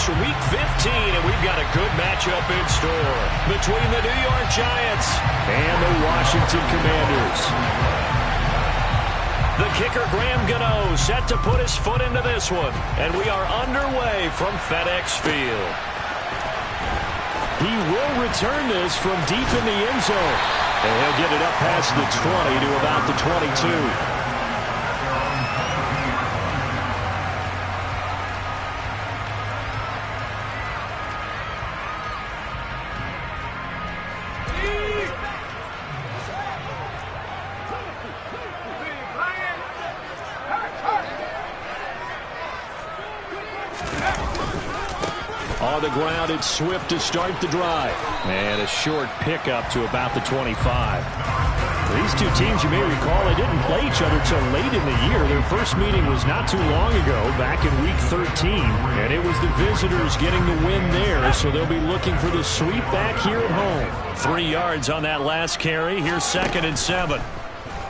It's Week 15, and we've got a good matchup in store between the New York Giants and the Washington Commanders. The kicker, Graham Gano, set to put his foot into this one, and we are underway from FedEx Field. He will return this from deep in the end zone, and he'll get it up past the 20 to about the 22. On the ground, it's Swift to start the drive. And a short pickup to about the 25. These two teams, you may recall, they didn't play each other till late in the year. Their first meeting was not too long ago, back in Week 13. And it was the visitors getting the win there, so they'll be looking for the sweep back here at home. 3 yards on that last carry. Here's 2nd and 7.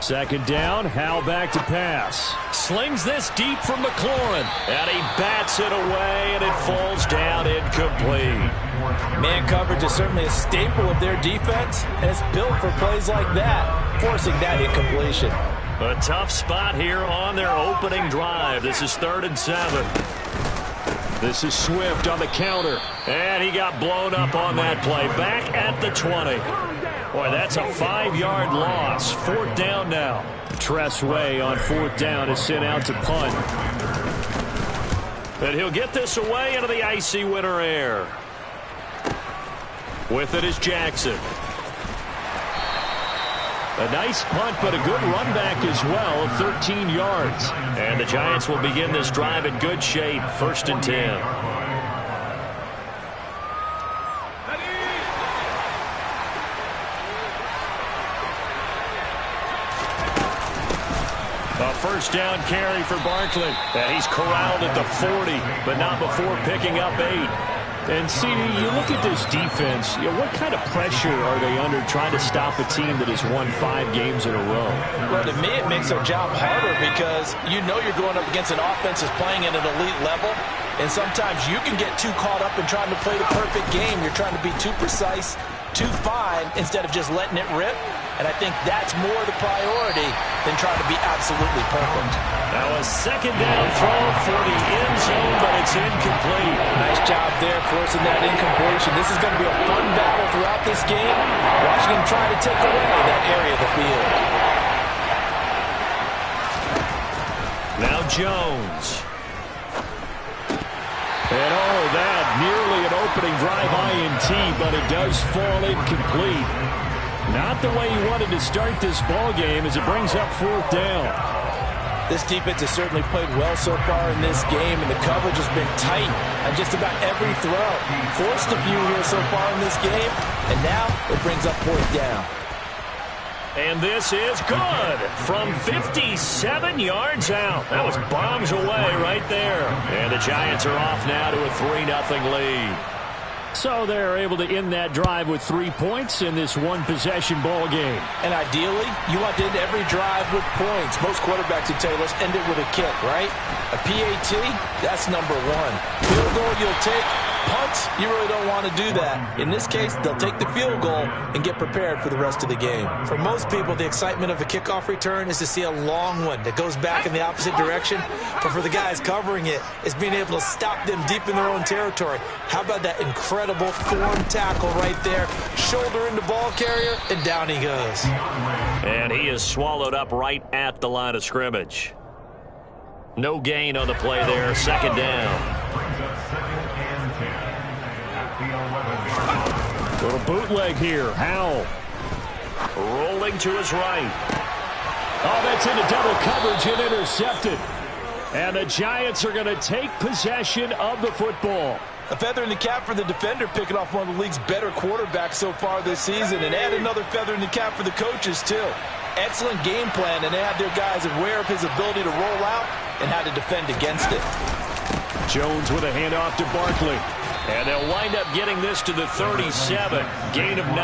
Second down, Howell back to pass. Slings this deep from McLaurin. And he bats it away, and it falls down incomplete. Man coverage is certainly a staple of their defense, and it's built for plays like that, forcing that incompletion. A tough spot here on their opening drive. This is 3rd and 7. This is Swift on the counter. And he got blown up on that play. Back at the 20. Boy, that's a 5-yard loss. 4th down now. Tress Way on 4th down is sent out to punt. And he'll get this away into the icy winter air. With it is Jackson. A nice punt, but a good run back as well of 13 yards. And the Giants will begin this drive in good shape. 1st and 10. A first down carry for Barkley. And he's corralled at the 40, but not before picking up 8. And, CD, you look at this defense, what kind of pressure are they under trying to stop a team that has won 5 games in a row? Well, to me, it makes their job harder because you know you're going up against an offense that's playing at an elite level, and sometimes you can get too caught up in trying to play the perfect game. You're trying to be too precise, too fine, instead of just letting it rip. And I think that's more the priority than trying to be absolutely perfect. Now a 2nd down throw for the end zone, but it's incomplete. Nice job there forcing that incompletion. This is going to be a fun battle throughout this game. Watching him try to take away that area of the field. Now Jones. And that nearly an opening drive INT, but it does fall incomplete. Not the way he wanted to start this ball game as it brings up 4th down. This defense has certainly played well so far in this game, and the coverage has been tight on just about every throw. Forced a few here so far in this game, and now it brings up 4th down. And this is good from 57 yards out. That was bombs away right there. And the Giants are off now to a 3-0 lead. So they're able to end that drive with 3 points in this one-possession ball game. And ideally, you want to end every drive with points. Most quarterbacks would tell you, let's end it with a kick, right? A PAT, that's number 1. Field goal you'll take. Punts, you really don't want to do that. In this case, they'll take the field goal and get prepared for the rest of the game. For most people, the excitement of a kickoff return is to see a long one that goes back in the opposite direction. But for the guys covering it, it's being able to stop them deep in their own territory. How about that incredible form tackle right there? Shoulder into ball carrier, and down he goes. And he is swallowed up right at the line of scrimmage. No gain on the play there. 2nd down. Little bootleg here. Howell rolling to his right. Oh, that's into double coverage and intercepted. And the Giants are going to take possession of the football. A feather in the cap for the defender, picking off one of the league's better quarterbacks so far this season. And add another feather in the cap for the coaches, too. Excellent game plan, and they have their guys aware of his ability to roll out and how to defend against it. Jones with a handoff to Barkley. And they'll wind up getting this to the 37. Gain of 9.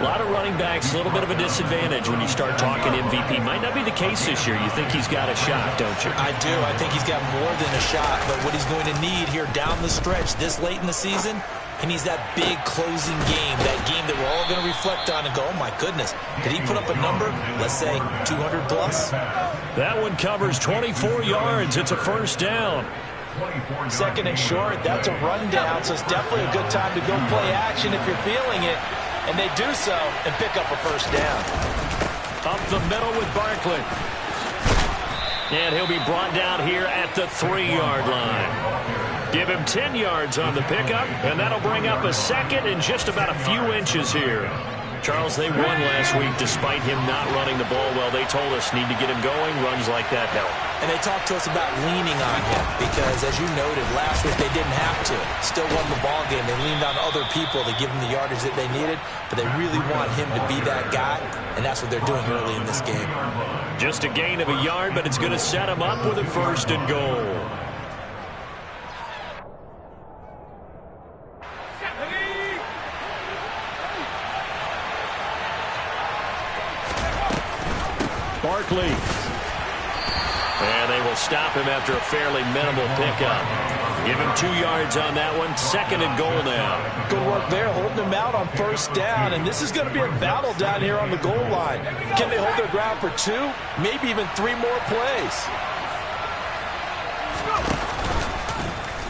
lot of running backs, a little bit of a disadvantage when you start talking MVP. Might not be the case this year. You think he's got a shot, don't you? I do. I think he's got more than a shot. But what he's going to need here down the stretch this late in the season, he needs that big closing game, that game that we're all going to reflect on and go, oh, my goodness, did he put up a number, let's say 200 plus? That one covers 24 yards. It's a first down. Second and short, that's a rundown, so it's definitely a good time to go play action if you're feeling it. And they do so and pick up a first down. Up the middle with Barkley. And he'll be brought down here at the 3-yard line. Give him 10 yards on the pickup, and that'll bring up a second and just about a few inches here. Charles, they won last week despite him not running the ball well. They told us need to get him going. Runs like that help. And they talked to us about leaning on him because, as you noted, last week they didn't have to. Still won the ball game. They leaned on other people to give them the yardage that they needed, but they really want him to be that guy, and that's what they're doing early in this game. Just a gain of a yard, but it's going to set him up with a first and goal. Barkley. And they will stop him after a fairly minimal pickup. Give him 2 yards on that one. Second and goal now. Good work there, holding him out on first down. And this is going to be a battle down here on the goal line. Can they hold their ground for 2, maybe even 3 more plays?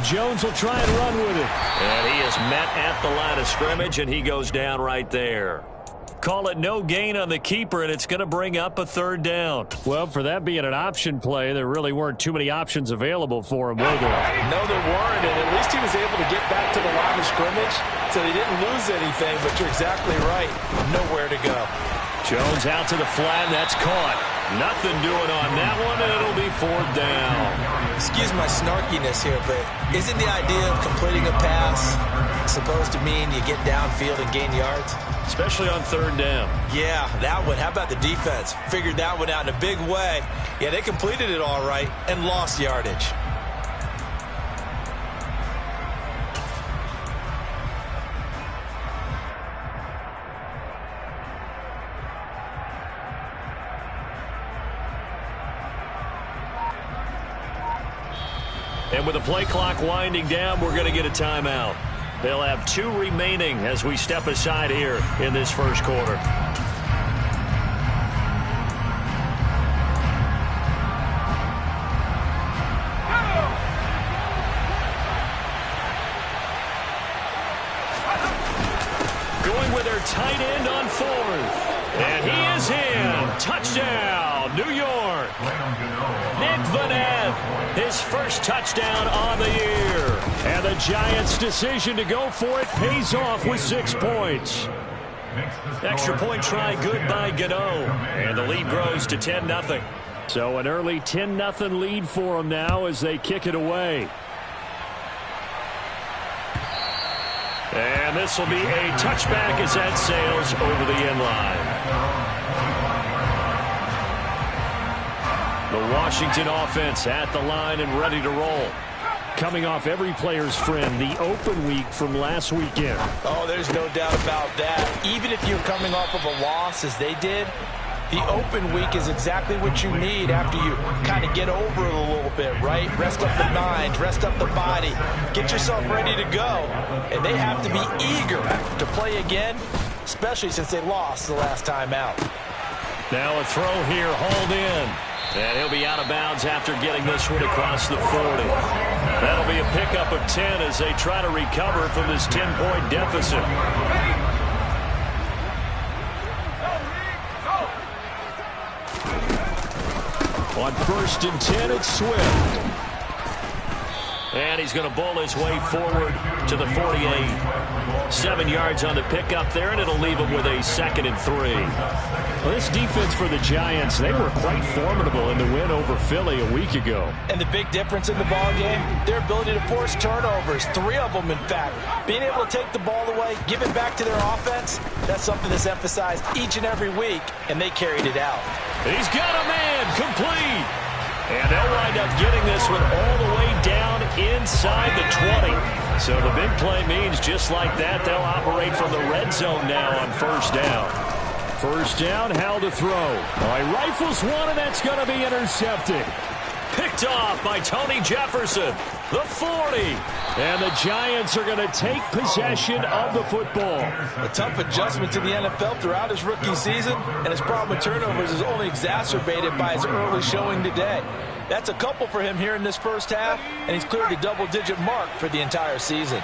Jones will try and run with it. And he is met at the line of scrimmage, and he goes down right there. Call it no gain on the keeper, and it's going to bring up a third down. Well, for that being an option play, there really weren't too many options available for him, were there? No, there weren't, and at least he was able to get back to the line of scrimmage, so he didn't lose anything, but you're exactly right. Nowhere to go. Jones out to the flat, that's caught. Nothing doing on that one, and it'll be 4th down. Excuse my snarkiness here, but isn't the idea of completing a pass supposed to mean you get downfield and gain yards? Especially on 3rd down. Yeah, that one. How about the defense? Figured that one out in a big way. Yeah, they completed it all right and lost yardage. And with the play clock winding down, we're going to get a timeout. They'll have 2 remaining as we step aside here in this first quarter. Going with their tight end on 4th. And he is in. Touchdown, New York. Nick Vanette, his first touchdown on the year. And the Giants' decision to go for it pays off with 6 points. Extra point try good by Gano. And the lead grows to 10-0. So an early 10-0 lead for them now as they kick it away. And this will be a touchback as that sails over the end line. The Washington offense at the line and ready to roll. Coming off every player's friend, the open week from last weekend. Oh, there's no doubt about that. Even if you're coming off of a loss as they did, the open week is exactly what you need after you kind of get over it a little bit, right? Rest up the mind, rest up the body, get yourself ready to go. And they have to be eager to play again, especially since they lost the last time out. Now a throw here, hauled in. And he'll be out of bounds after getting this one across the 40. That'll be a pickup of 10 as they try to recover from this 10-point deficit. On 1st and 10, it's Swift. And he's going to bowl his way forward to the 48. 7 yards on the pickup there, and it'll leave him with a 2nd and 3. Well, this defense for the Giants, they were quite formidable in the win over Philly a week ago. And the big difference in the ball game, their ability to force turnovers, 3 of them, in fact. Being able to take the ball away, give it back to their offense, that's something that's emphasized each and every week, and they carried it out. He's got a man, complete. And they'll wind up getting this one all the way down inside the 20. So the big play means just like that, they'll operate from the red zone now on first down. First down, Howell to throw. All right, rifles one, and that's going to be intercepted. Picked off by Tony Jefferson, the 40. And the Giants are going to take possession of the football. A tough adjustment to the NFL throughout his rookie season, and his problem with turnovers is only exacerbated by his early showing today. That's a couple for him here in this first half, and he's cleared the double-digit mark for the entire season.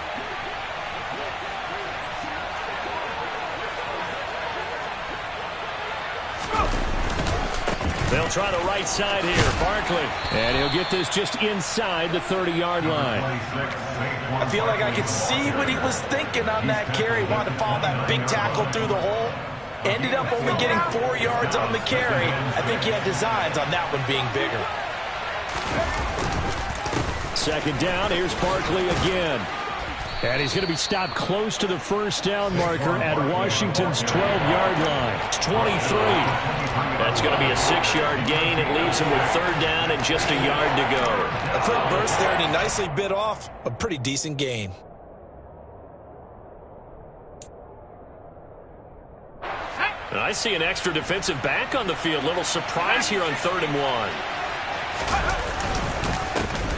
They'll try the right side here. Barkley. And he'll get this just inside the 30-yard line. I feel like I could see what he was thinking on that carry. Wanted to follow that big tackle through the hole. Ended up only getting 4 yards on the carry. I think he had designs on that one being bigger. Second down. Here's Barkley again. And he's going to be stopped close to the first down marker at Washington's 12-yard line. It's 23. That's going to be a 6-yard gain. It leaves him with third down and just a yard to go. A quick burst there, and he nicely bit off a pretty decent gain. And I see an extra defensive back on the field. Little surprise here on 3rd and 1.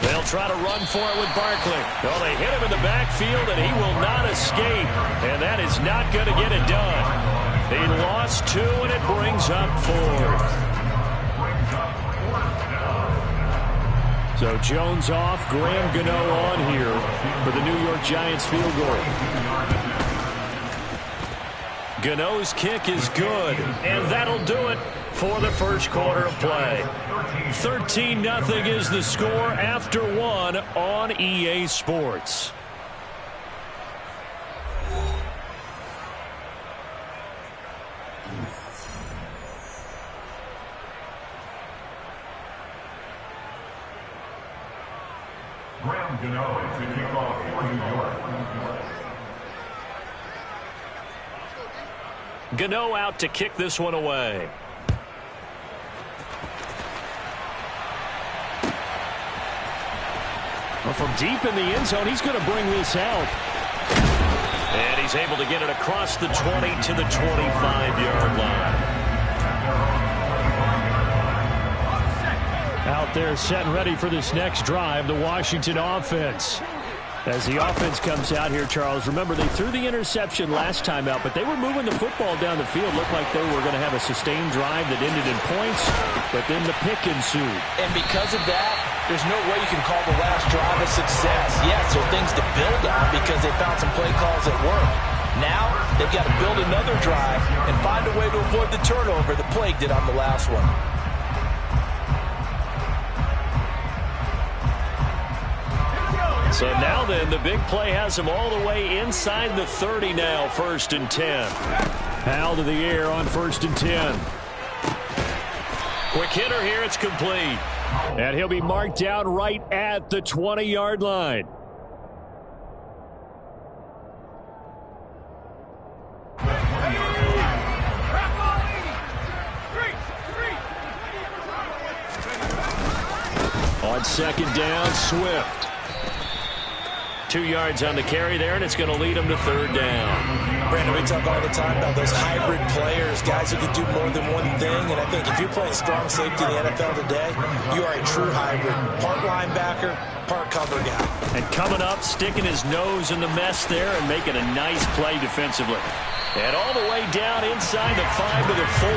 They'll try to run for it with Barkley. Well, they hit him in the backfield, and he will not escape. And that is not going to get it done. He lost 2, and it brings up 4th. So Jones off, Graham Gano on here for the New York Giants field goal. Gano's kick is good, and that'll do it for the first quarter of play. 13-0 is the score after 1 on EA Sports. Graham Gano to kick off for New York. Gano out to kick this one away. Well, from deep in the end zone, he's going to bring this out. And he's able to get it across the 20 to the 25-yard line. Out there set and ready for this next drive, the Washington offense. As the offense comes out here, Charles, remember they threw the interception last time out, but they were moving the football down the field. Looked like they were going to have a sustained drive that ended in points, but then the pick ensued. And because of that, there's no way you can call the last drive a success. Yes, there are things to build on because they found some play calls that work. Now, they've got to build another drive and find a way to avoid the turnover the plague did on the last one. So now then, the big play has him all the way inside the 30 now, 1st and 10. Howell to the air on 1st and 10. Quick hitter here, it's complete. And he'll be marked down right at the 20-yard line. On second down, Swift. 2 yards on the carry there, and it's going to lead him to third down. Brandon, we talk all the time about those hybrid players, guys who can do more than one thing, and I think if you're playing strong safety in the NFL today, you are a true hybrid. Part linebacker, part cover guy. And coming up, sticking his nose in the mess there and making a nice play defensively. And all the way down inside the 5 to the 4.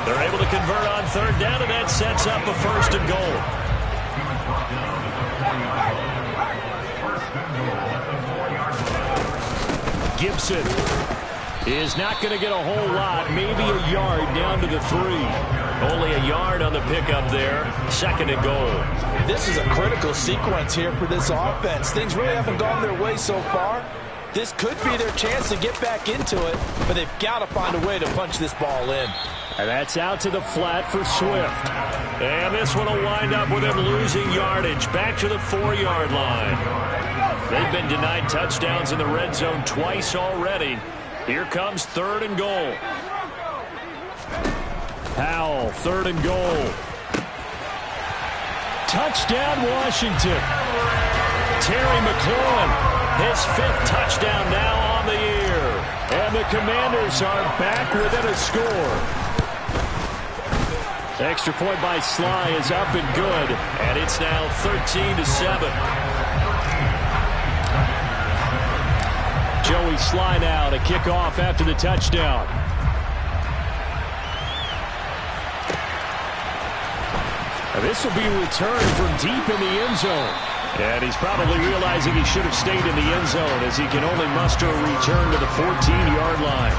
They're able to convert on third down, and that sets up a 1st and goal. Gibson is not going to get a whole lot, maybe a yard down to the 3. Only a yard on the pickup there, 2nd and goal. This is a critical sequence here for this offense. Things really haven't gone their way so far. This could be their chance to get back into it, but they've got to find a way to punch this ball in. And that's out to the flat for Swift. And this one will wind up with him losing yardage back to the 4-yard line. They've been denied touchdowns in the red zone twice already. Here comes 3rd and goal. Howell, 3rd and goal. Touchdown, Washington. Terry McLaurin His 5th touchdown now on the year. And the Commanders are back within a score. Extra point by Sly is up and good. And it's now 13-7. Joey Sly now to kick off after the touchdown. And this will be returned from deep in the end zone. And he's probably realizing he should have stayed in the end zone as he can only muster a return to the 14-yard line.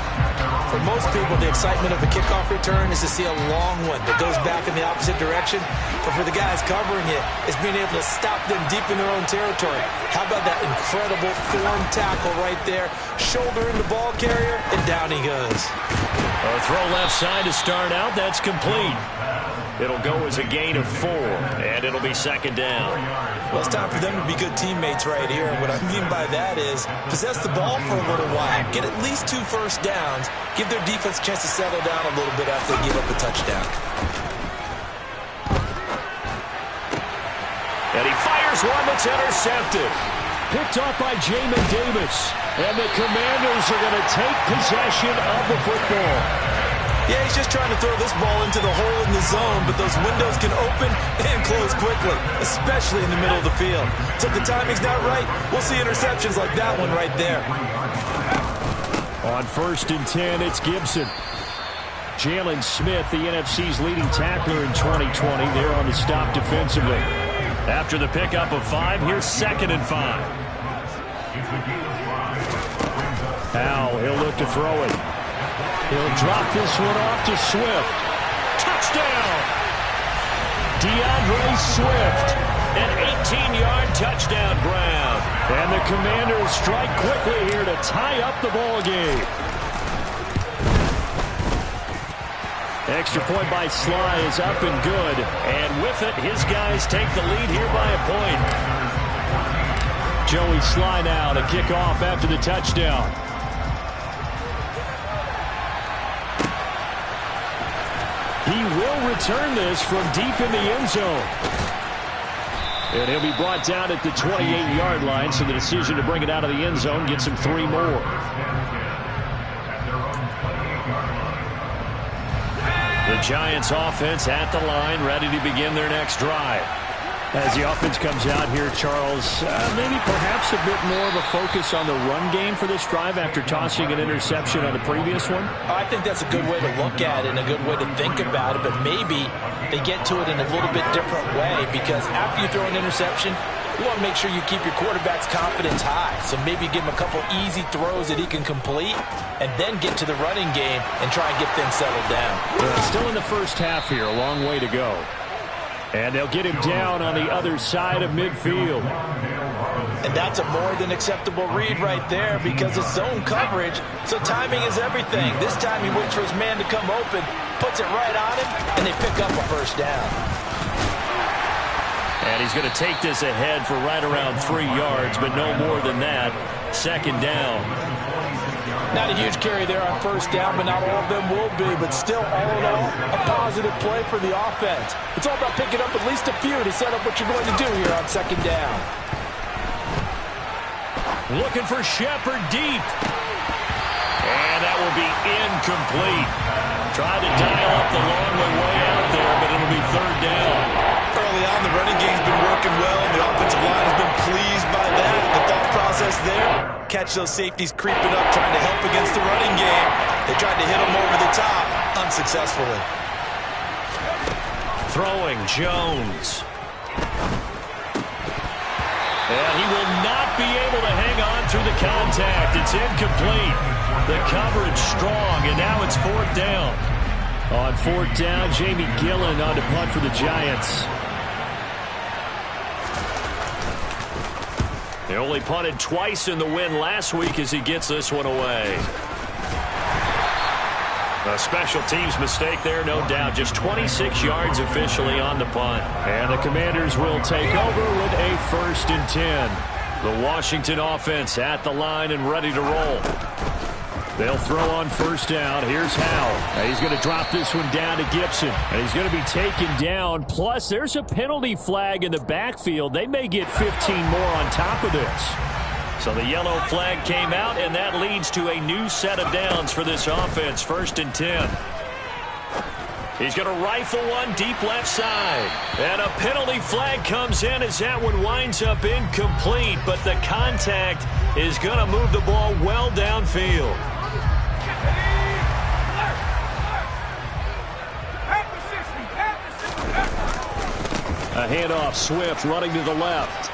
For most people, the excitement of a kickoff return is to see a long one that goes back in the opposite direction. But for the guys covering it, it's being able to stop them deep in their own territory. How about that incredible form tackle right there? Shoulder in the ball carrier, and down he goes. A throw left side to start out. That's complete. It'll go as a gain of 4, and it'll be 2nd down. Well, it's time for them to be good teammates right here. What I mean by that is possess the ball for a little while, get at least 2 first downs, give their defense a chance to settle down a little bit after they give up a touchdown. And he fires one that's intercepted. Picked off by Jamin Davis. And the Commanders are going to take possession of the football. Yeah, he's just trying to throw this ball into the hole in the zone, but those windows can open and close quickly, especially in the middle of the field. So if the timing's not right, we'll see interceptions like that one right there. On 1st and 10, it's Gibson. Jalen Smith, the NFC's leading tackler in 2020, there on the stop defensively. After the pickup of 5, here's 2nd and 5. Powell, he'll look to throw it. He'll drop this one off to Swift. Touchdown! DeAndre Swift, an 18-yard touchdown grab. And the Commanders strike quickly here to tie up the ball game. Extra point by Sly is up and good. And with it, his guys take the lead here by a point. Joey Sly now to kick off after the touchdown. He will return this from deep in the end zone. And he'll be brought down at the 28-yard line, so the decision to bring it out of the end zone gets him 3 more. The Giants offense at the line, ready to begin their next drive. As the offense comes out here, Charles, maybe perhaps a bit more of a focus on the run game for this drive after tossing an interception on the previous one? I think that's a good way to look at it and a good way to think about it, but maybe they get to it in a little bit different way because after you throw an interception, you want to make sure you keep your quarterback's confidence high. So maybe give him a couple easy throws that he can complete and then get to the running game and try and get things settled down. Yeah, still in the first half here, a long way to go. And they'll get him down on the other side of midfield. And that's a more than acceptable read right there because it's zone coverage, so timing is everything. This time he waits for his man to come open, puts it right on him, and they pick up a first down. And he's going to take this ahead for right around 3 yards, but no more than that. 2nd down. Not a huge carry there on first down, but not all of them will be. But still, all in all, a positive play for the offense. It's all about picking up at least a few to set up what you're going to do here on 2nd down. Looking for Shepard deep. And that will be incomplete. Tried to dial up the long way out there, but it'll be 3rd down. Early on, the running game's been working well, and the offensive line has been pleased by that. The thought process there, catch those safeties creeping up, trying to help against the running game. They tried to hit them over the top, unsuccessfully. Throwing Jones. And he will not be able to hang on through the contact. It's incomplete. The coverage strong, and now it's 4th down. On 4th down, Jamie Gillen on to punt for the Giants. They only punted twice in the win last week as he gets this one away. A special teams mistake there, no doubt. Just 26 yards officially on the punt. And the Commanders will take over with a 1st and 10. The Washington offense at the line and ready to roll. They'll throw on first down. Here's Howell. He's going to drop this one down to Gibson. And he's going to be taken down. Plus, there's a penalty flag in the backfield. They may get 15 more on top of this. So the yellow flag came out, and that leads to a new set of downs for this offense. 1st and 10. He's going to rifle one deep left side. And a penalty flag comes in as that one winds up incomplete. But the contact is going to move the ball well downfield. A handoff, Swift running to the left.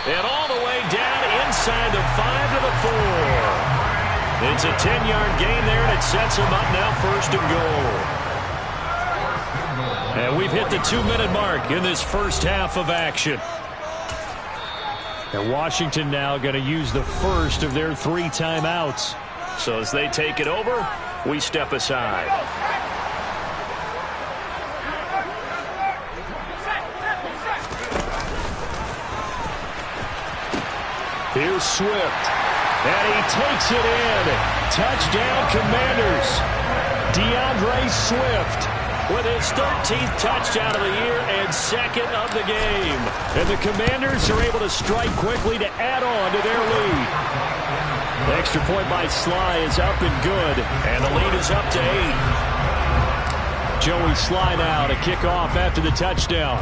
And all the way down inside the 5 to the 4. It's a 10-yard gain there, and it sets him up now 1st and goal. And we've hit the 2-minute mark in this first half of action. And Washington now going to use the first of their 3 timeouts. So as they take it over, we step aside. Here's Swift. And he takes it in. Touchdown, Commanders. DeAndre Swift with his 13th touchdown of the year and 2nd of the game. And the Commanders are able to strike quickly to add on to their lead. The extra point by Sly is up and good. And the lead is up to 8. Joey Sly now to kick off after the touchdown.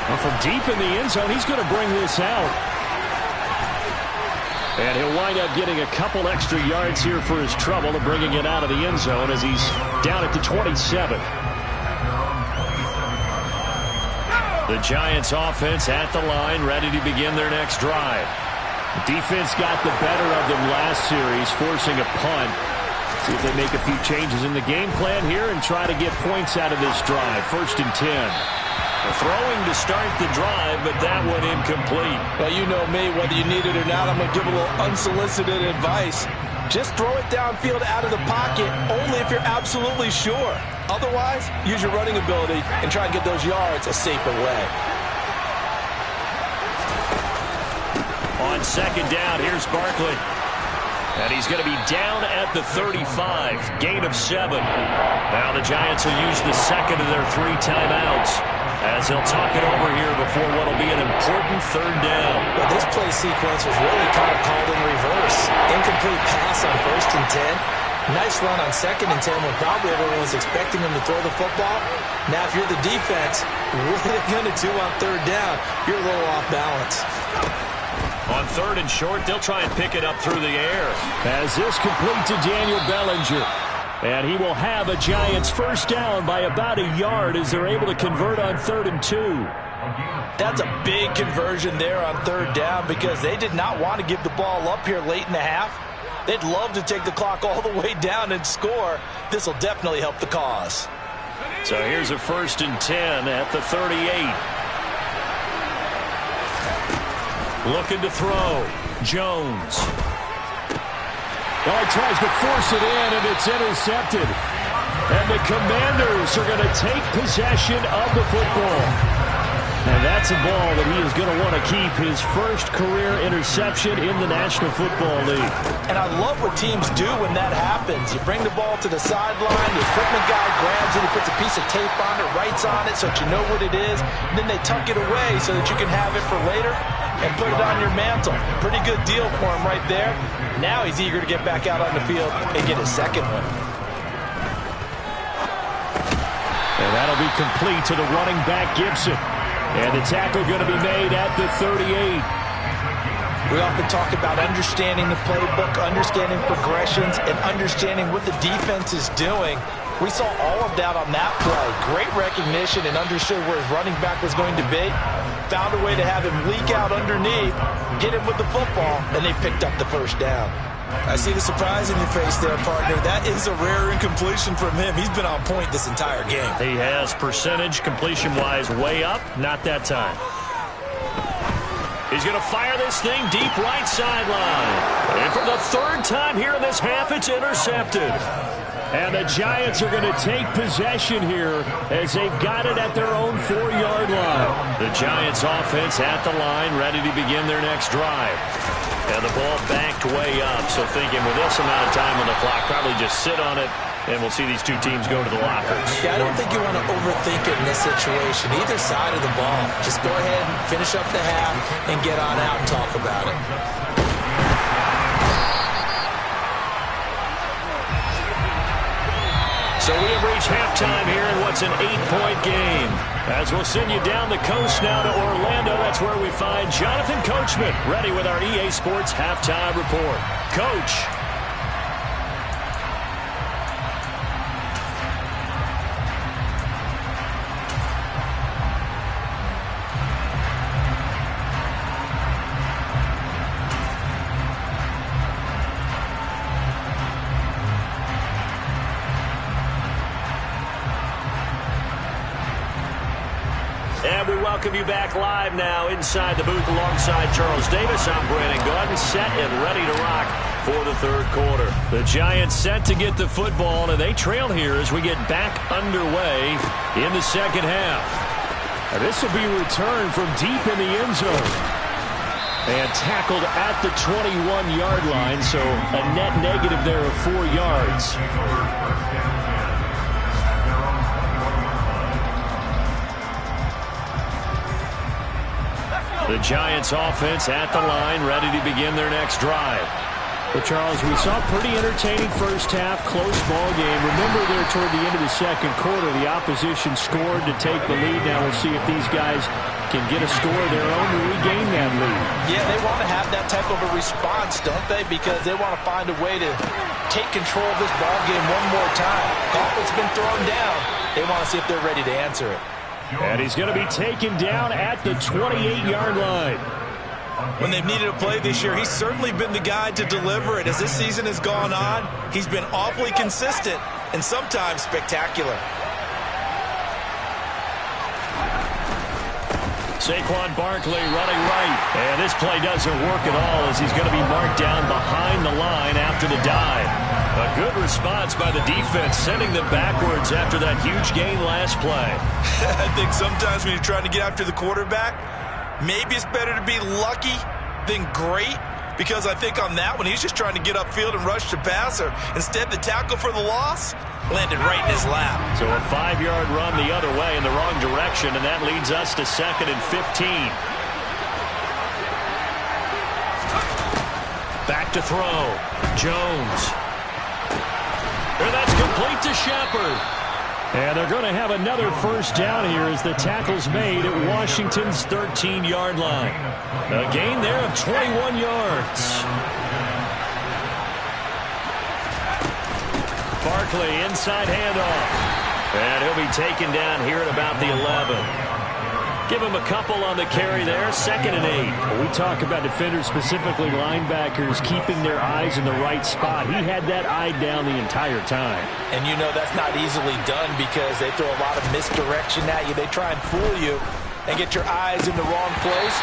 Well, from deep in the end zone, he's going to bring this out. And he'll wind up getting a couple extra yards here for his trouble of bringing it out of the end zone as he's down at the 27. The Giants offense at the line, ready to begin their next drive. The defense got the better of them last series, forcing a punt. See if they make a few changes in the game plan here and try to get points out of this drive. 1st and 10. Throwing to start the drive, but that one incomplete. Well, you know me, whether you need it or not, I'm going to give a little unsolicited advice. Just throw it downfield out of the pocket, only if you're absolutely sure. Otherwise, use your running ability and try and get those yards a safer way. On 2nd down, here's Barkley. And he's going to be down at the 35. Gain of 7. Now the Giants will use the 2nd of their 3 timeouts as they'll talk it over here before what will be an important 3rd down. Well, this play sequence was really kind of called in reverse. Incomplete pass on 1st and 10. Nice run on 2nd and 10 when probably everyone was expecting him to throw the football. Now, if you're the defense, what are they going to do on 3rd down? You're a little off balance. On 3rd and short, they'll try and pick it up through the air. As this complete to Daniel Bellinger. And he will have a Giants 1st down by about a yard as they're able to convert on 3rd and 2. That's a big conversion there on 3rd down because they did not want to give the ball up here late in the half. They'd love to take the clock all the way down and score. This will definitely help the cause. So here's a 1st and 10 at the 38. Looking to throw. Jones. Well, he tries to force it in, and it's intercepted. And the Commanders are going to take possession of the football. And that's a ball that he is going to want to keep, his first career interception in the National Football League. And I love what teams do when that happens. You bring the ball to the sideline, the equipment guy grabs it, he puts a piece of tape on it, writes on it so that you know what it is, and then they tuck it away so that you can have it for later and put it on your mantle. Pretty good deal for him right there. Now he's eager to get back out on the field and get his 2nd one. And that'll be complete to the running back, Gibson. And the tackle going to be made at the 38. We often talk about understanding the playbook, understanding progressions, and understanding what the defense is doing. We saw all of that on that play. Great recognition and understood where his running back was going to be. Found a way to have him leak out underneath, hit him with the football, and they picked up the 1st down. I see the surprise in your face there, partner. That is a rare incompletion from him. He's been on point this entire game. He has percentage completion-wise way up. Not that time. He's going to fire this thing deep right sideline. And for the 3rd time here in this half, it's intercepted. And the Giants are going to take possession here as they've got it at their own 4-yard line. The Giants offense at the line, ready to begin their next drive. And the ball backed way up, so thinking with this amount of time on the clock, probably just sit on it, and we'll see these two teams go to the lockers. Yeah, I don't think you want to overthink it in this situation. Either side of the ball. Just go ahead and finish up the half and get on out and talk about it. So we have reached halftime here in what's an 8-point game. As we'll send you down the coast now to Orlando, that's where we find Jonathan Coachman, ready with our EA Sports Halftime Report. Coach. And we welcome you back live now inside the booth alongside Charles Davis. I'm Brandon Gordon, set and ready to rock for the third quarter. The Giants set to get the football, and they trail here as we get back underway in the second half. And this will be returned from deep in the end zone. And tackled at the 21-yard line, so a net negative there of 4 yards. The Giants offense at the line, ready to begin their next drive. Well, Charles, we saw a pretty entertaining first half, close ball game. Remember there toward the end of the second quarter, the opposition scored to take the lead. Now we'll see if these guys can get a score of their own to regain that lead. Yeah, they want to have that type of a response, don't they? Because they want to find a way to take control of this ball game one more time. Gauntlet's been thrown down. They want to see if they're ready to answer it. And he's going to be taken down at the 28-yard line. When they've needed a play this year, he's certainly been the guy to deliver it. As this season has gone on, he's been awfully consistent and sometimes spectacular. Saquon Barkley running right. And this play doesn't work at all as he's going to be marked down behind the line after the dive. A good response by the defense, sending them backwards after that huge gain last play. I think sometimes when you're trying to get after the quarterback, maybe it's better to be lucky than great, because I think on that one, he's just trying to get upfield and rush the passer. Instead, the tackle for the loss landed right in his lap. So a 5-yard run the other way in the wrong direction, and that leads us to 2nd and 15. Back to throw. Jones. And that's complete to Shepard. And they're going to have another first down here as the tackle's made at Washington's 13-yard line. A gain there of 21 yards. Barkley inside handoff. And he'll be taken down here at about the 11. Give him a couple on the carry there. 2nd and 8. We talk about defenders, specifically linebackers, keeping their eyes in the right spot. He had that eye down the entire time. And you know that's not easily done because they throw a lot of misdirection at you. They try and fool you and get your eyes in the wrong place.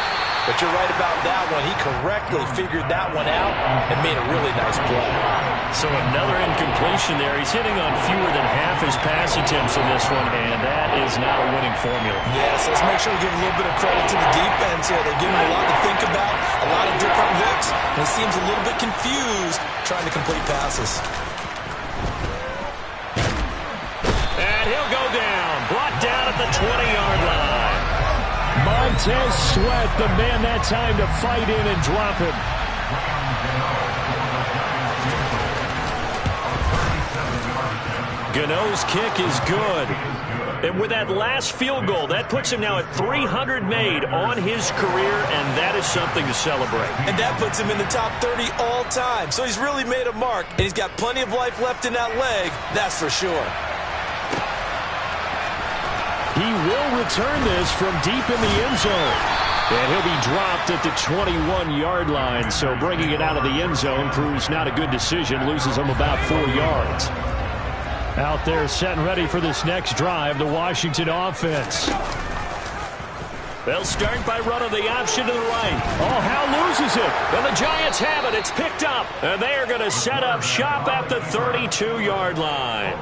But you're right about that one. He correctly figured that one out and made a really nice play. So another incompletion there. He's hitting on fewer than half his pass attempts in this one, and that is not a winning formula. Yes, let's make sure we give a little bit of credit to the defense here. They give him a lot to think about, a lot of different looks, and he seems a little bit confused trying to complete passes. And he'll go down, brought down at the 20-yard line. Montez Sweat, the man that time to fight in and drop him. Gano's kick is good. And with that last field goal, that puts him now at 300 made on his career, and that is something to celebrate. And that puts him in the top 30 all time. So he's really made a mark, and he's got plenty of life left in that leg, that's for sure. He will return this from deep in the end zone. And he'll be dropped at the 21-yard line. So bringing it out of the end zone proves not a good decision. Loses him about 4 yards. Out there set and ready for this next drive, the Washington offense. They'll start by running the option to the right. Oh, Howe loses it. And the Giants have it. It's picked up. And they are going to set up shop at the 32-yard line.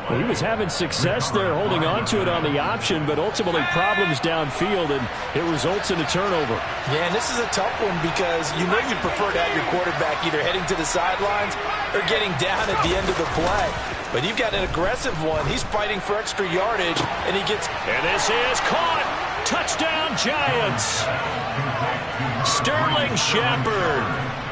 Well, he was having success there holding on to it on the option, but ultimately problems downfield, and it results in a turnover. Yeah, and this is a tough one because you know you'd prefer to have your quarterback either heading to the sidelines or getting down at the end of the play. But you've got an aggressive one. He's fighting for extra yardage, and he gets... And this is caught. Touchdown, Giants. Sterling Shepard,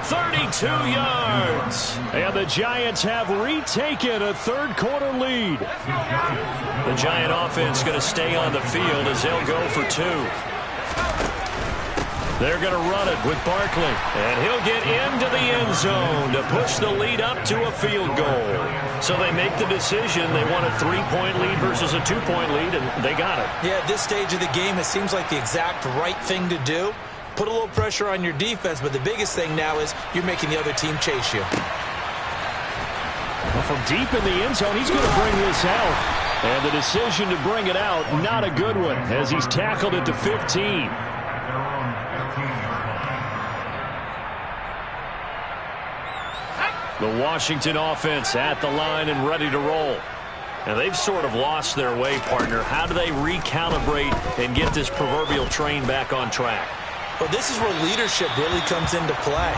32 yards. And the Giants have retaken a third-quarter lead. The Giant offense going to stay on the field as they'll go for two. They're going to run it with Barkley, and he'll get into the end zone to push the lead up to a field goal. So they make the decision. They want a 3-point lead versus a 2-point lead, and they got it. Yeah, at this stage of the game, it seems like the exact right thing to do. Put a little pressure on your defense, but the biggest thing now is you're making the other team chase you. Well, from deep in the end zone, he's going to bring this out. And the decision to bring it out, not a good one, as he's tackled at the 15. The Washington offense at the line and ready to roll. And they've sort of lost their way, partner. How do they recalibrate and get this proverbial train back on track? Well, this is where leadership really comes into play.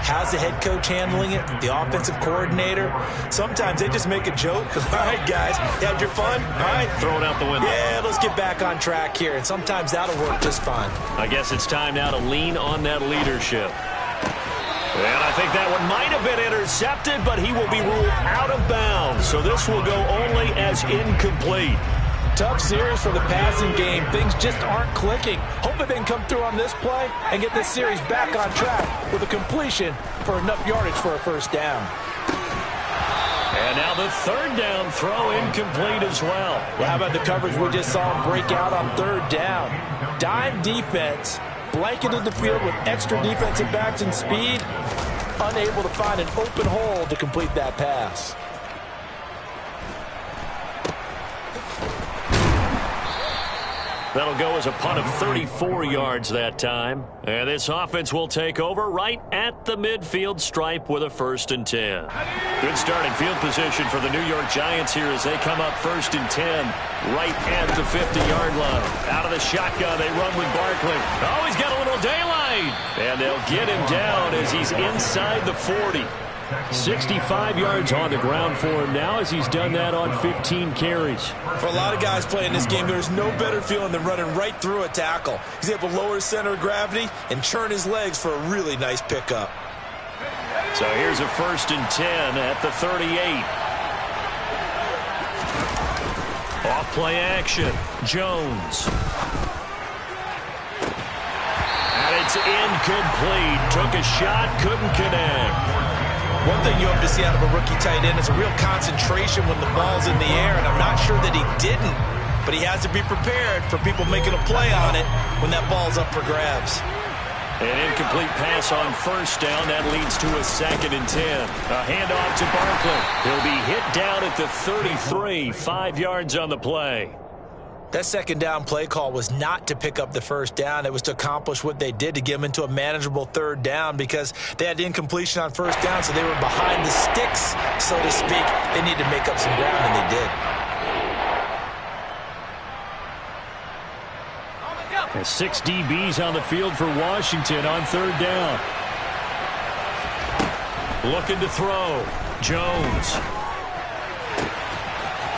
How's the head coach handling it? The offensive coordinator? Sometimes they just make a joke. All right, guys, you had your fun? All right. Throw it out the window. Yeah, let's get back on track here. And sometimes that'll work just fine. I guess it's time now to lean on that leadership. And I think that one might have been intercepted, but he will be ruled out of bounds. So this will go only as incomplete. Tough series for the passing game. Things just aren't clicking. Hopefully they can come through on this play and get this series back on track with a completion for enough yardage for a first down. And now the third down throw incomplete as well. Well, how about the coverage we just saw him break out on third down? Dime defense, blanketed the field with extra defensive backs and speed, unable to find an open hole to complete that pass. That'll go as a punt of 34 yards that time. And this offense will take over right at the midfield stripe with a 1st and 10. Good starting field position for the New York Giants here as they come up 1st and 10 right at the 50-yard line. Out of the shotgun, they run with Barkley. Oh, he's got a little daylight. And they'll get him down as he's inside the 40. 65 yards on the ground for him now as he's done that on 15 carries. For a lot of guys playing this game, there's no better feeling than running right through a tackle. He's able to lower his center of gravity and churn his legs for a really nice pickup. So here's a 1st and 10 at the 38. Off play action. Jones. And it's incomplete. Took a shot, couldn't connect. One thing you hope to see out of a rookie tight end is a real concentration when the ball's in the air, and I'm not sure that he didn't, but he has to be prepared for people making a play on it when that ball's up for grabs. An incomplete pass on 1st down. That leads to a 2nd and 10. A handoff to Barkley. He'll be hit down at the 33, 5 yards on the play. That 2nd down play call was not to pick up the 1st down. It was to accomplish what they did, to get them into a manageable 3rd down, because they had incompletion on 1st down, so they were behind the sticks, so to speak. They needed to make up some ground, and they did. And 6 DBs on the field for Washington on 3rd down. Looking to throw. Jones.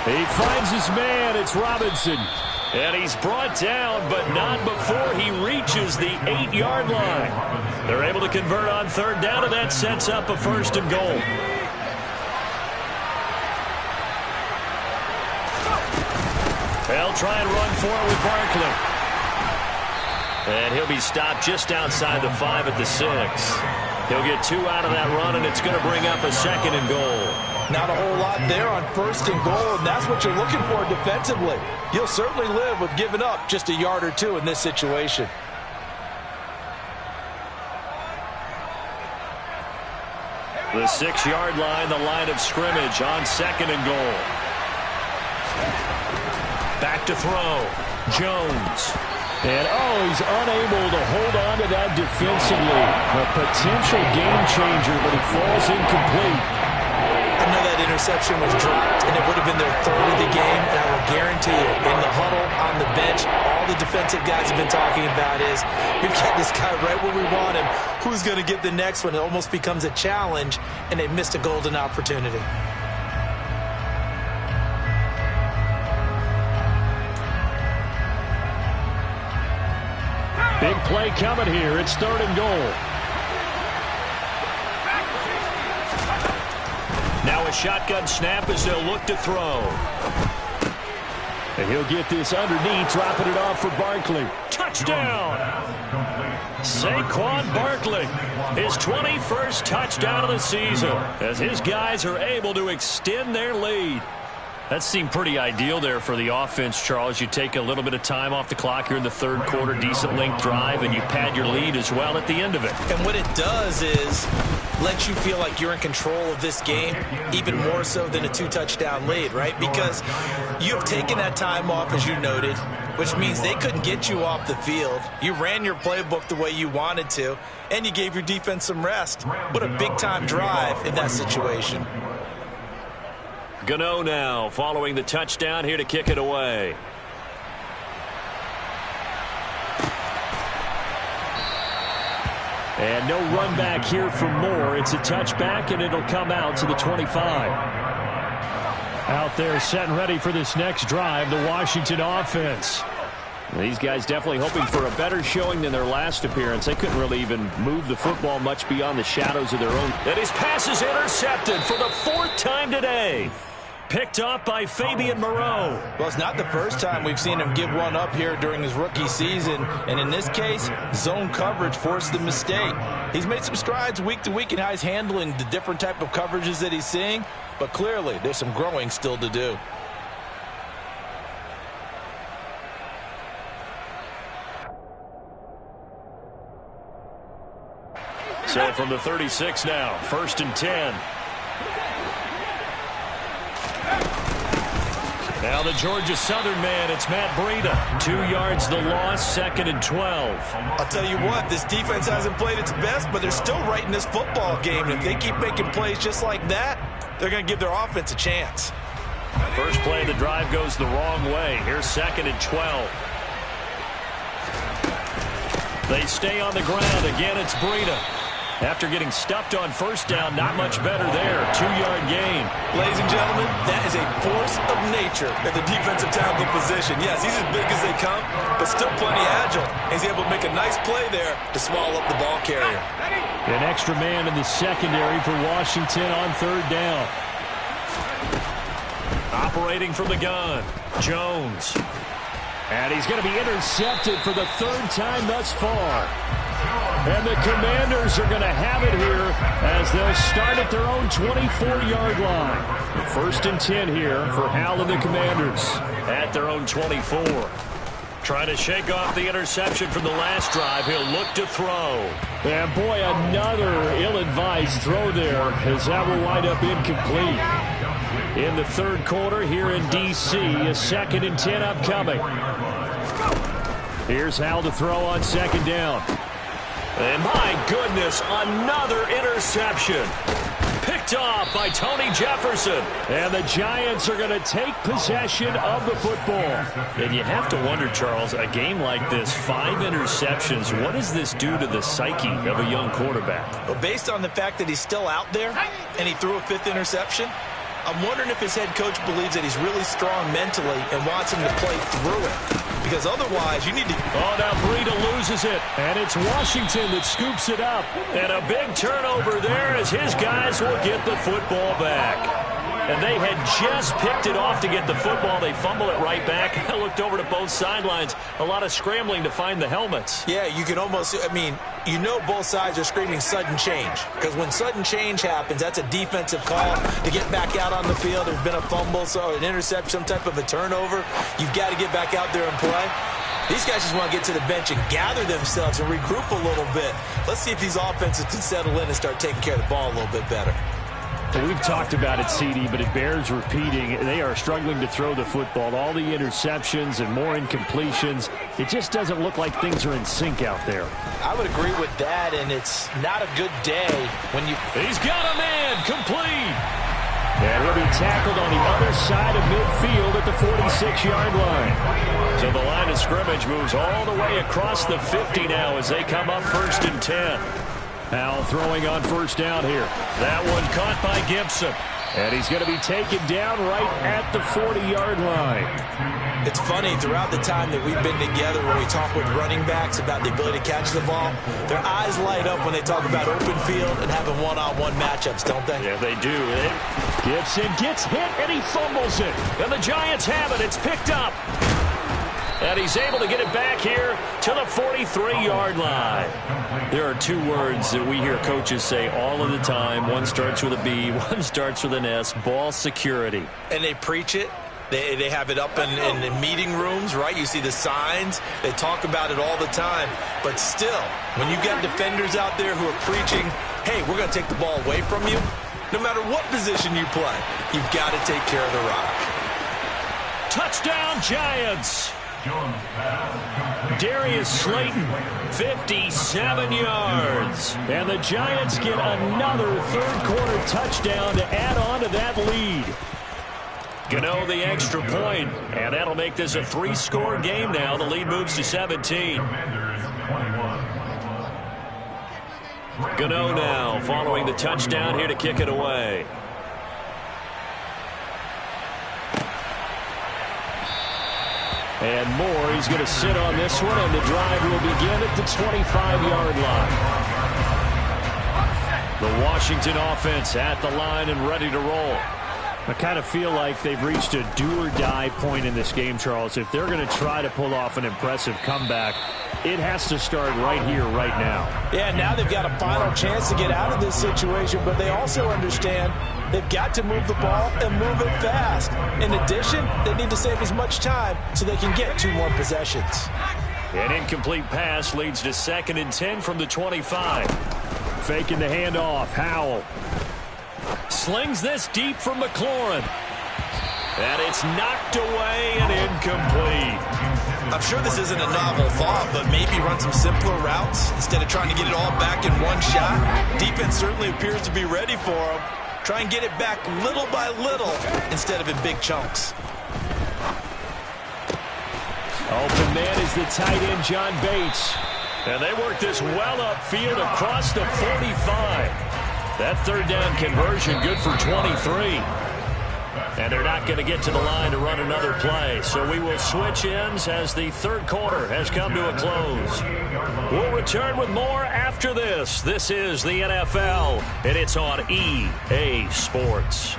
He finds his man. It's Robinson. And he's brought down, but not before he reaches the 8-yard line. They're able to convert on 3rd down, and that sets up a 1st and goal. They'll try and run for it with Barkley. And he'll be stopped just outside the 5 at the 6. He'll get 2 out of that run, and it's going to bring up a 2nd and goal. Not a whole lot there on 1st and goal, and that's what you're looking for defensively. You'll certainly live with giving up just a yard or 2 in this situation. The 6-yard line, the line of scrimmage on 2nd and goal. Back to throw. Jones. And, he's unable to hold on to that defensively. A potential game changer, but he falls incomplete. I know that interception was dropped, and it would have been their third of the game, and I will guarantee you, in the huddle, on the bench, all the defensive guys have been talking about is, we've got this guy right where we want him. Who's going to get the next one? It almost becomes a challenge, and they missed a golden opportunity. Big play coming here. It's 3rd and goal. Now a shotgun snap as they'll look to throw. And he'll get this underneath, dropping it off for Barkley. Touchdown! Saquon Barkley, his 21st touchdown of the season, as his guys are able to extend their lead. That seemed pretty ideal there for the offense, Charles. You take a little bit of time off the clock here in the 3rd quarter, decent length drive, and you pad your lead as well at the end of it. And what it does is let you feel like you're in control of this game, even more so than a 2-touchdown lead, right? Because you have taken that time off, as you noted, which means they couldn't get you off the field. You ran your playbook the way you wanted to, and you gave your defense some rest. What a big-time drive in that situation. Gano now following the touchdown here to kick it away. And no run back here for Moore. It's a touchback, and it'll come out to the 25. Out there set and ready for this next drive, the Washington offense. These guys definitely hoping for a better showing than their last appearance. They couldn't really even move the football much beyond the shadows of their own. And his pass is intercepted for the 4th time today. Picked off by Fabian Moreau. Well, it's not the first time we've seen him give one up here during his rookie season. And in this case, zone coverage forced the mistake. He's made some strides week to week in how he's handling the different type of coverages that he's seeing. But clearly, there's some growing still to do. So from the 36 now, 1st and 10. Now the Georgia Southern man, it's Matt Breida. 2 yards the loss, 2nd and 12. I'll tell you what, this defense hasn't played its best, but they're still right in this football game. And if they keep making plays just like that, they're going to give their offense a chance. First play of the drive goes the wrong way. Here's 2nd and 12. They stay on the ground. Again, it's Breida. After getting stuffed on 1st down, not much better there. 2-yard gain. Ladies and gentlemen, that is a force of nature at the defensive tackle position. Yes, he's as big as they come, but still plenty agile. He's able to make a nice play there to swallow up the ball carrier. An extra man in the secondary for Washington on 3rd down. Operating from the gun, Jones. And he's going to be intercepted for the 3rd time thus far. And the Commanders are going to have it here as they'll start at their own 24-yard line. 1st and 10 here for Hal and the Commanders at their own 24. Trying to shake off the interception from the last drive. He'll look to throw. And boy, another ill-advised throw there as that will wind up incomplete. In the 3rd quarter here in D.C., a 2nd and 10 upcoming. Here's Hal to throw on 2nd down. And my goodness, another interception. Picked off by Tony Jefferson. And the Giants are going to take possession of the football. And you have to wonder, Charles, a game like this, 5 interceptions, what does this do to the psyche of a young quarterback? Well, based on the fact that he's still out there and he threw a 5th interception, I'm wondering if his head coach believes that he's really strong mentally and wants him to play through it. Because otherwise, you need to... Oh, now Breida loses it. And it's Washington that scoops it up. And a big turnover there as his guys will get the football back. And they had just picked it off to get the football. They fumble it right back. I looked over to both sidelines. A lot of scrambling to find the helmets. Yeah, you can almost... I mean, you know both sides are screaming sudden change. Because when sudden change happens, that's a defensive call to get back out on the field. There's been a fumble, so an interception, some type of a turnover. You've got to get back out there and play. These guys just want to get to the bench and gather themselves and regroup a little bit. Let's see if these offenses can settle in and start taking care of the ball a little bit better. We've talked about it, CD, but it bears repeating. They are struggling to throw the football. All the interceptions and more incompletions. It just doesn't look like things are in sync out there. I would agree with that, and it's not a good day when you... He's got a man complete. And he'll be tackled on the other side of midfield at the 46-yard line. So the line of scrimmage moves all the way across the 50 now as they come up 1st and 10. Powell throwing on 1st down here. That one caught by Gibson. And he's going to be taken down right at the 40-yard line. It's funny, throughout the time that we've been together when we talk with running backs about the ability to catch the ball, their eyes light up when they talk about open field and having one-on-one matchups, don't they? Yeah, they do. Gibson gets hit, and he fumbles it. And the Giants have it. It's picked up. And he's able to get it back here to the 43-yard line. There are two words that we hear coaches say all of the time. One starts with a B, one starts with an S, ball security. And they preach it. They have it up in the meeting rooms, right? You see the signs. They talk about it all the time. But still, when you got defenders out there who are preaching, hey, we're going to take the ball away from you, no matter what position you play, you've got to take care of the rock. Touchdown, Giants! Darius Slayton, 57 yards. And the Giants get another third-quarter touchdown to add on to that lead. Gano the extra point, and that'll make this a 3-score game now. The lead moves to 17. Gano now following the touchdown here to kick it away. And Moore, he's going to sit on this one, and the drive will begin at the 25-yard line. The Washington offense at the line and ready to roll. I kind of feel like they've reached a do-or-die point in this game, Charles. If they're going to try to pull off an impressive comeback, it has to start right here, right now. Yeah, now they've got a final chance to get out of this situation, but they also understand they've got to move the ball and move it fast. In addition, they need to save as much time so they can get 2 more possessions. An incomplete pass leads to 2nd and 10 from the 25. Faking the handoff, Howell. Slings this deep from McLaurin. And it's knocked away and incomplete. I'm sure this isn't a novel thought, but maybe run some simpler routes instead of trying to get it all back in one shot. Defense certainly appears to be ready for him. Try and get it back little by little instead of in big chunks. Open man is the tight end, John Bates. And they work this well upfield across the 45. That 3rd down conversion good for 23. And they're not going to get to the line to run another play. So we will switch ends as the 3rd quarter has come to a close. We'll return with more after this. This is the NFL, and it's on EA Sports.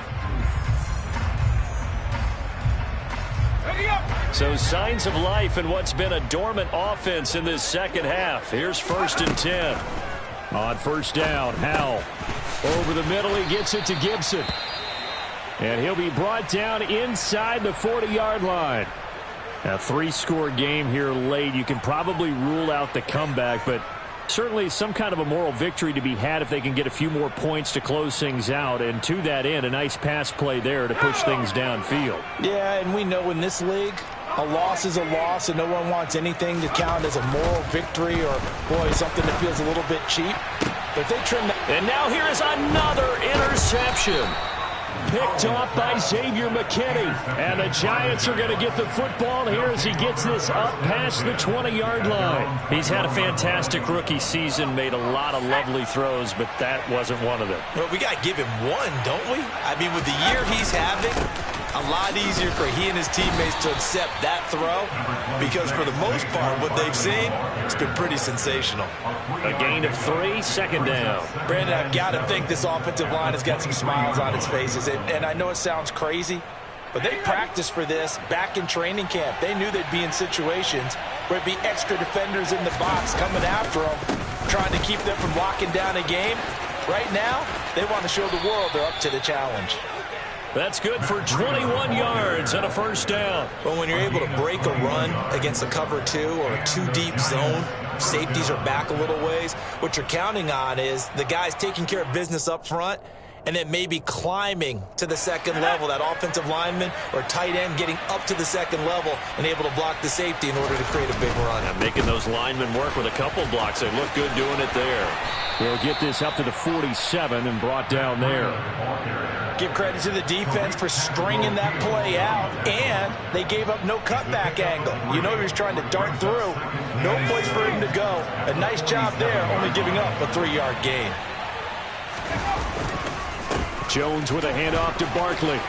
So signs of life in what's been a dormant offense in this second half. Here's 1st and 10. On 1st down, Howell. Over the middle, he gets it to Gibson. And he'll be brought down inside the 40-yard line. A 3-score game here late. You can probably rule out the comeback, but certainly some kind of a moral victory to be had if they can get a few more points to close things out. And to that end, a nice pass play there to push things downfield. Yeah, and we know in this league, a loss is a loss, and no one wants anything to count as a moral victory or, boy, something that feels a little bit cheap. But they trim that. And now here is another interception. Picked off by Xavier McKinney. And the Giants are going to get the football here as he gets this up past the 20-yard line. He's had a fantastic rookie season, made a lot of lovely throws, but that wasn't one of them. Well, we got to give him one, don't we? I mean, with the year he's having, a lot easier for he and his teammates to accept that throw because for the most part, what they've seen, it's been pretty sensational. A gain of 3, 2nd down. Brandon, I've got to think this offensive line has got some smiles on its faces. And I know it sounds crazy, but they practiced for this back in training camp. They knew they'd be in situations where it'd be extra defenders in the box coming after them, trying to keep them from locking down a game. Right now, they want to show the world they're up to the challenge. That's good for 21 yards and a 1st down. Well, when you're able to break a run against a cover 2 or a 2-deep zone, safeties are back a little ways. What you're counting on is the guys taking care of business up front and then maybe climbing to the second level, that offensive lineman or tight end getting up to the second level and able to block the safety in order to create a big run. And making those linemen work with a couple blocks. They look good doing it there. They'll get this up to the 47 and brought down there. Give credit to the defense for stringing that play out, and they gave up no cutback angle. You know he was trying to dart through. No place for him to go. A nice job there, only giving up a 3-yard gain. Jones with a handoff to Barkley.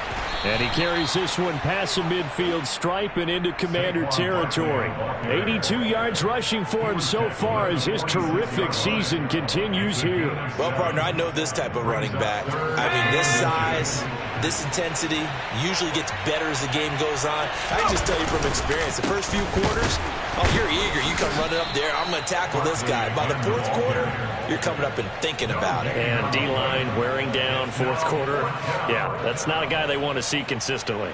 And he carries this one past the midfield stripe and into Commander territory. 82 yards rushing for him so far as his terrific season continues here. Well, partner, I know this type of running back. I mean, this size, this intensity usually gets better as the game goes on. I can just tell you from experience, the first few quarters, oh, you're eager. You come running up there, I'm going to tackle this guy. By the fourth quarter, you're coming up and thinking about it. And D-line wearing down fourth quarter. Yeah, that's not a guy they want to see consistently.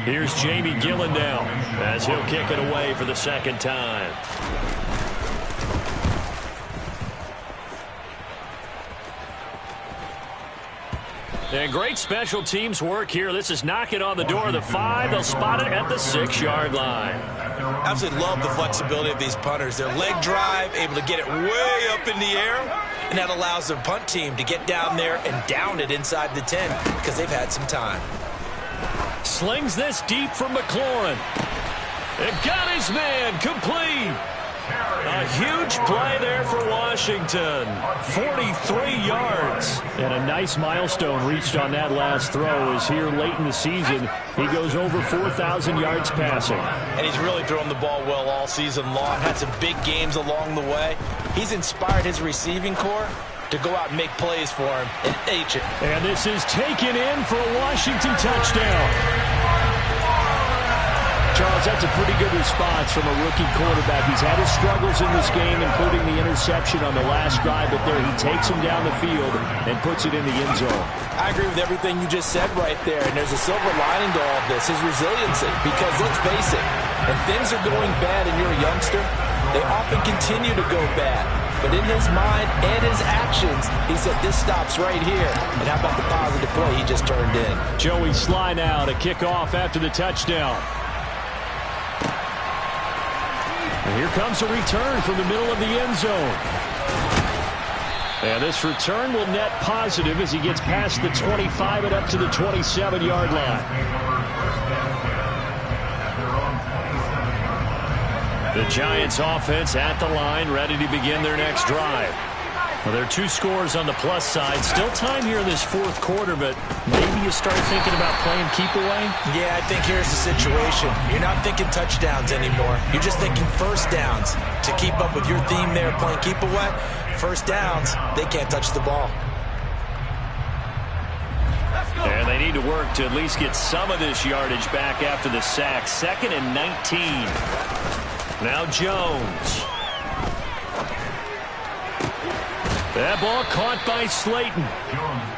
Here's Jamie Gillen now as he'll kick it away for the second time. And great special teams work here. This is knocking on the door of the 5. They'll spot it at the 6-yard line. Absolutely love the flexibility of these punters. Their leg drive, able to get it way up in the air, and that allows their punt team to get down there and down it inside the 10 because they've had some time. Slings this deep from McLaurin. And got his man complete. A huge play there for Washington. 43 yards. And a nice milestone reached on that last throw as here late in the season, he goes over 4,000 yards passing. And he's really thrown the ball well all season long. Had some big games along the way. He's inspired his receiving corps to go out and make plays for him and H it. And this is taken in for a Washington touchdown. Charles, that's a pretty good response from a rookie quarterback. He's had his struggles in this game, including the interception on the last drive, but there he takes him down the field and puts it in the end zone. I agree with everything you just said right there, and there's a silver lining to all of this, his resiliency, because let's face it, when things are going bad and you're a youngster, they often continue to go bad. But in his mind and his actions, he said, this stops right here. And how about the positive play he just turned in? Joey Sly now to kick off after the touchdown. And here comes a return from the middle of the end zone. And this return will net positive as he gets past the 25 and up to the 27-yard line. The Giants offense at the line, ready to begin their next drive. Well, there are 2 scores on the plus side. Still time here in this fourth quarter, but maybe you start thinking about playing keep away? Yeah, I think here's the situation. You're not thinking touchdowns anymore. You're just thinking first downs. To keep up with your theme there, playing keep away, first downs, they can't touch the ball. And they need to work to at least get some of this yardage back after the sack. 2nd and 19. Now Jones. That ball caught by Slayton.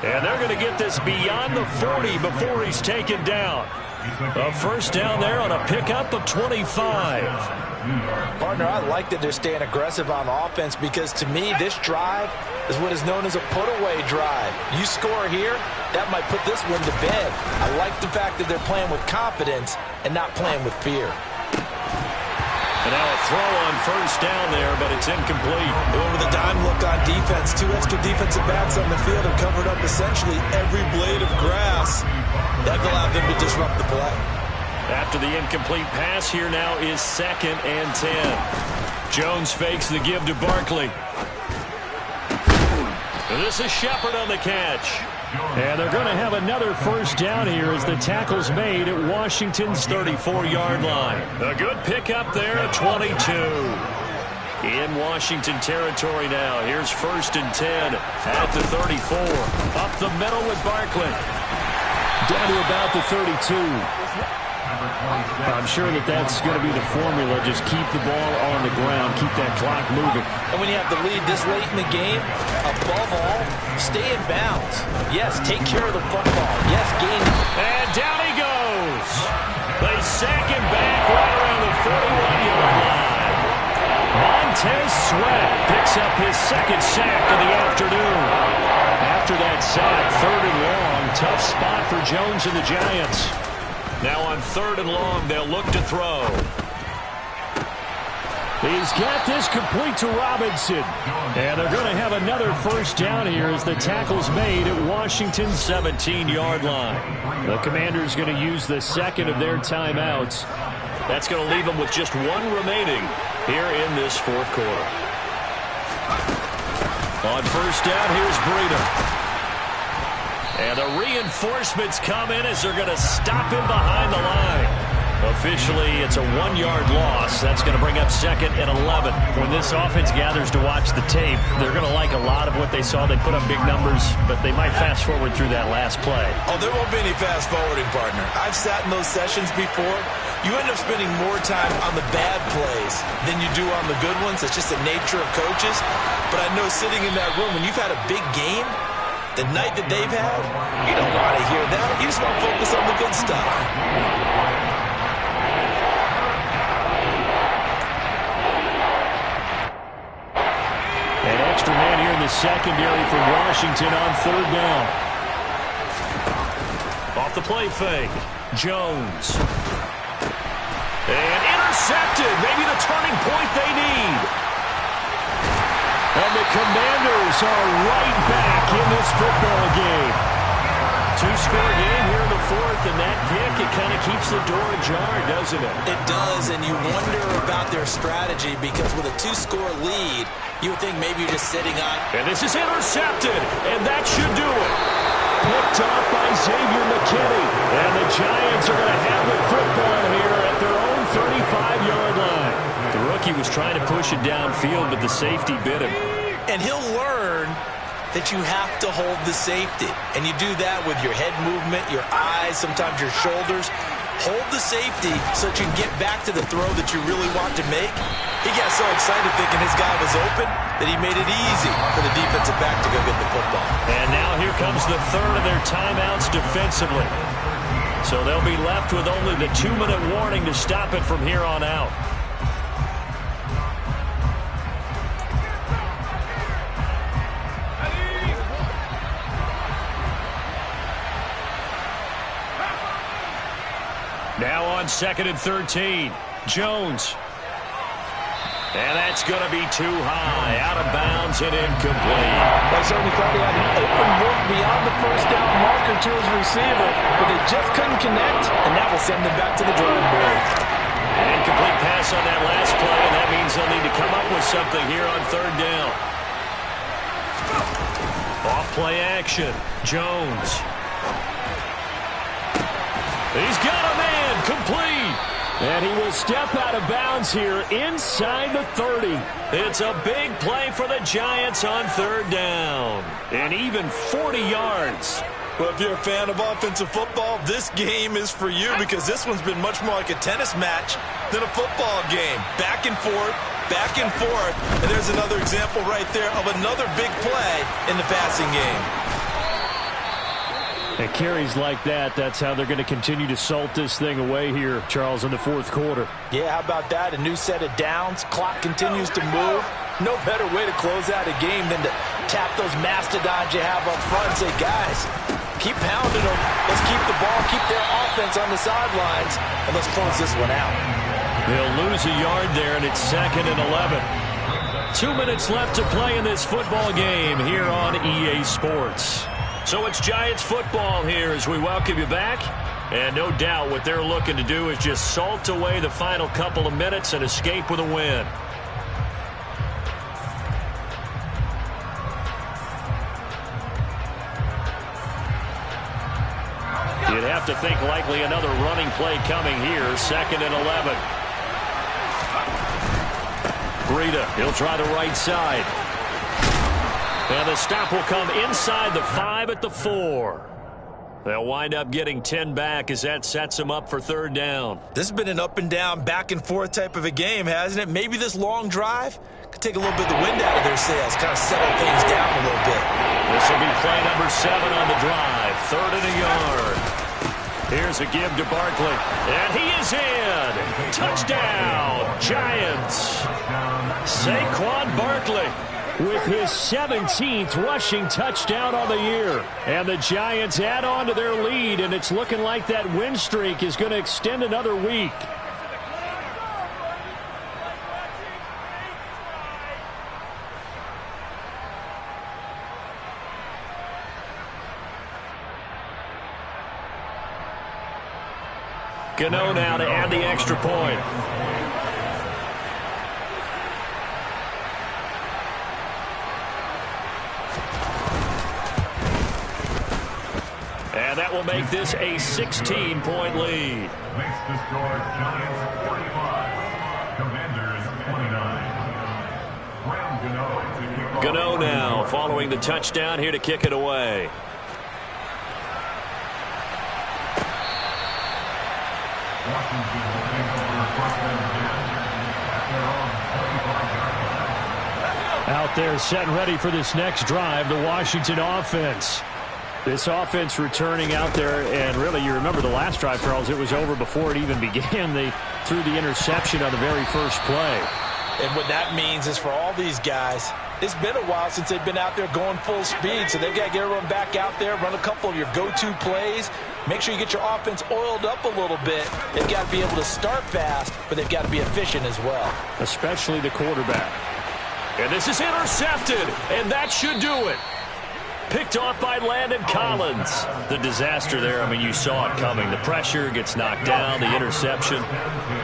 And they're going to get this beyond the 40 before he's taken down. A first down there on a pickup of 25. Partner, I like that they're staying aggressive on offense because to me, this drive is what is known as a put-away drive. You score here, that might put this one to bed. I like the fact that they're playing with confidence and not playing with fear. And now a throw on first down there, but it's incomplete. They went with a dime look on defense. 2 extra defensive backs on the field have covered up essentially every blade of grass. That allowed them to disrupt the play. After the incomplete pass, here now is 2nd and 10. Jones fakes the give to Barkley. And this is Shepard on the catch. And they're going to have another first down here as the tackle's made at Washington's 34-yard line. A good pickup there at 22. In Washington territory now. Here's 1st and 10 at the 34. Up the middle with Barkley. Down to about the 32. I'm sure that that's going to be the formula. Just keep the ball on the ground. Keep that clock moving. And when you have the lead this late in the game, above all, stay in bounds. Yes, take care of the football. Yes, gain. And down he goes. They sack him back right around the 41-yard line. Montez Sweat picks up his 2nd sack of the afternoon. After that that sack. 3rd and long. Tough spot for Jones and the Giants. Now on 3rd and long, they'll look to throw. He's got this complete to Robinson. And they're going to have another first down here as the tackle's made at Washington's 17-yard line. The Commanders going to use the second of their timeouts. That's going to leave them with just one remaining here in this 4th quarter. On first down, here's Breida. And the reinforcements come in as they're going to stop him behind the line. Officially, it's a 1-yard loss. That's going to bring up 2nd and 11. When this offense gathers to watch the tape, they're going to like a lot of what they saw. They put up big numbers, but they might fast forward through that last play. Oh, there won't be any fast forwarding, partner. I've sat in those sessions before. You end up spending more time on the bad plays than you do on the good ones. It's just the nature of coaches. But I know sitting in that room, when you've had a big game, the night that they've had, you don't want to hear that. You just want to focus on the good stuff. An extra man here in the secondary for Washington on 3rd down. Off the play fake. Jones. And intercepted. Maybe the turning point they need. And the Commanders are right back in this football game. 2-score game here in the 4th, and that kick, it kind of keeps the door ajar, doesn't it? It does, and you wonder about their strategy because with a 2-score lead, you would think maybe you're just sitting on. And this is intercepted, and that should do it. Picked off by Xavier McKinney. And the Giants are going to have the football here at their own 35-yard line. The rookie was trying to push it downfield, but the safety bit him. And he'll learn that you have to hold the safety. And you do that with your head movement, your eyes, sometimes your shoulders. Hold the safety so that you can get back to the throw that you really want to make. He got so excited thinking his guy was open that he made it easy for the defensive back to go get the football. And now here comes the 3rd of their timeouts defensively. So they'll be left with only the 2-minute warning to stop it from here on out. Now on 2nd and 13. Jones. And that's going to be too high. Out of bounds and incomplete. They certainly thought he had an open look beyond the first down marker to his receiver, but they just couldn't connect, and that will send them back to the drawing board. An incomplete pass on that last play, and that means they'll need to come up with something here on 3rd down. Off play action. Jones. He's got a man. Complete. And he will step out of bounds here inside the 30. It's a big play for the Giants on 3rd down. And even 40 yards. Well, if you're a fan of offensive football, this game is for you because this one's been much more like a tennis match than a football game. Back and forth, back and forth. And there's another example right there of another big play in the passing game. And carries like that, that's how they're going to continue to salt this thing away here, Charles, in the 4th quarter. Yeah, how about that? A new set of downs. Clock continues to move. No better way to close out a game than to tap those mastodons you have up front and say, guys, keep pounding them. Let's keep the ball, keep their offense on the sidelines, and let's close this one out. They'll lose a yard there, and it's 2nd and 11. 2 minutes left to play in this football game here on EA Sports. So it's Giants football here as we welcome you back. And no doubt what they're looking to do is just salt away the final couple of minutes and escape with a win. You'd have to think likely another running play coming here. 2nd and 11. Breida, he'll try the right side. And the stop will come inside the 5 at the 4. They'll wind up getting 10 back as that sets them up for 3rd down. This has been an up and down, back and forth type of a game, hasn't it? Maybe this long drive could take a little bit of the wind out of their sails, kind of settle things down a little bit. This will be play number 7 on the drive. 3rd and a yard. Here's a give to Barkley. And he is in. Touchdown, Giants. Saquon Barkley. with his 17th rushing touchdown on the year. And the Giants add on to their lead, and it's looking like that win streak is going to extend another week. Gano now to add the extra point. And that will make this a 16-point lead. Makes the score Giants 45, Commanders 29. Graham Gano to kick off. Gano now following the touchdown here to kick it away. Washington will take over first and 10 at their own 25-yard line. Out there set and ready for this next drive, the Washington offense. This offense returning out there, and really, you remember the last drive, Charles, it was over before it even began. They threw the interception on the very first play. And what that means is for all these guys, it's been a while since they've been out there going full speed, so they've got to get everyone back out there, run a couple of your go-to plays, make sure you get your offense oiled up a little bit. They've got to be able to start fast, but they've got to be efficient as well. Especially the quarterback. And this is intercepted, and that should do it. Picked off by Landon Collins. The disaster there, I mean, you saw it coming. The pressure gets knocked down, the interception.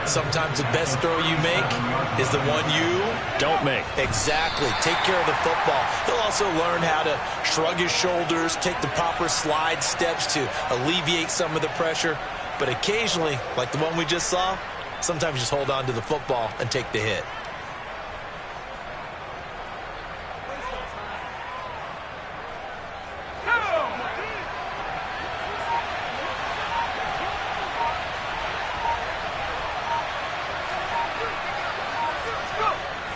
Sometimes the best throw you make is the one you don't make. Exactly. Take care of the football. He'll also learn how to shrug his shoulders, take the proper slide steps to alleviate some of the pressure. But occasionally, like the one we just saw, sometimes just hold on to the football and take the hit.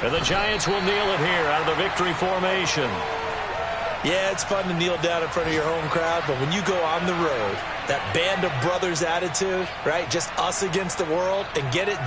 And the Giants will kneel it here out of the victory formation. Yeah, it's fun to kneel down in front of your home crowd, but when you go on the road, that band of brothers attitude, right, just us against the world, and get it done.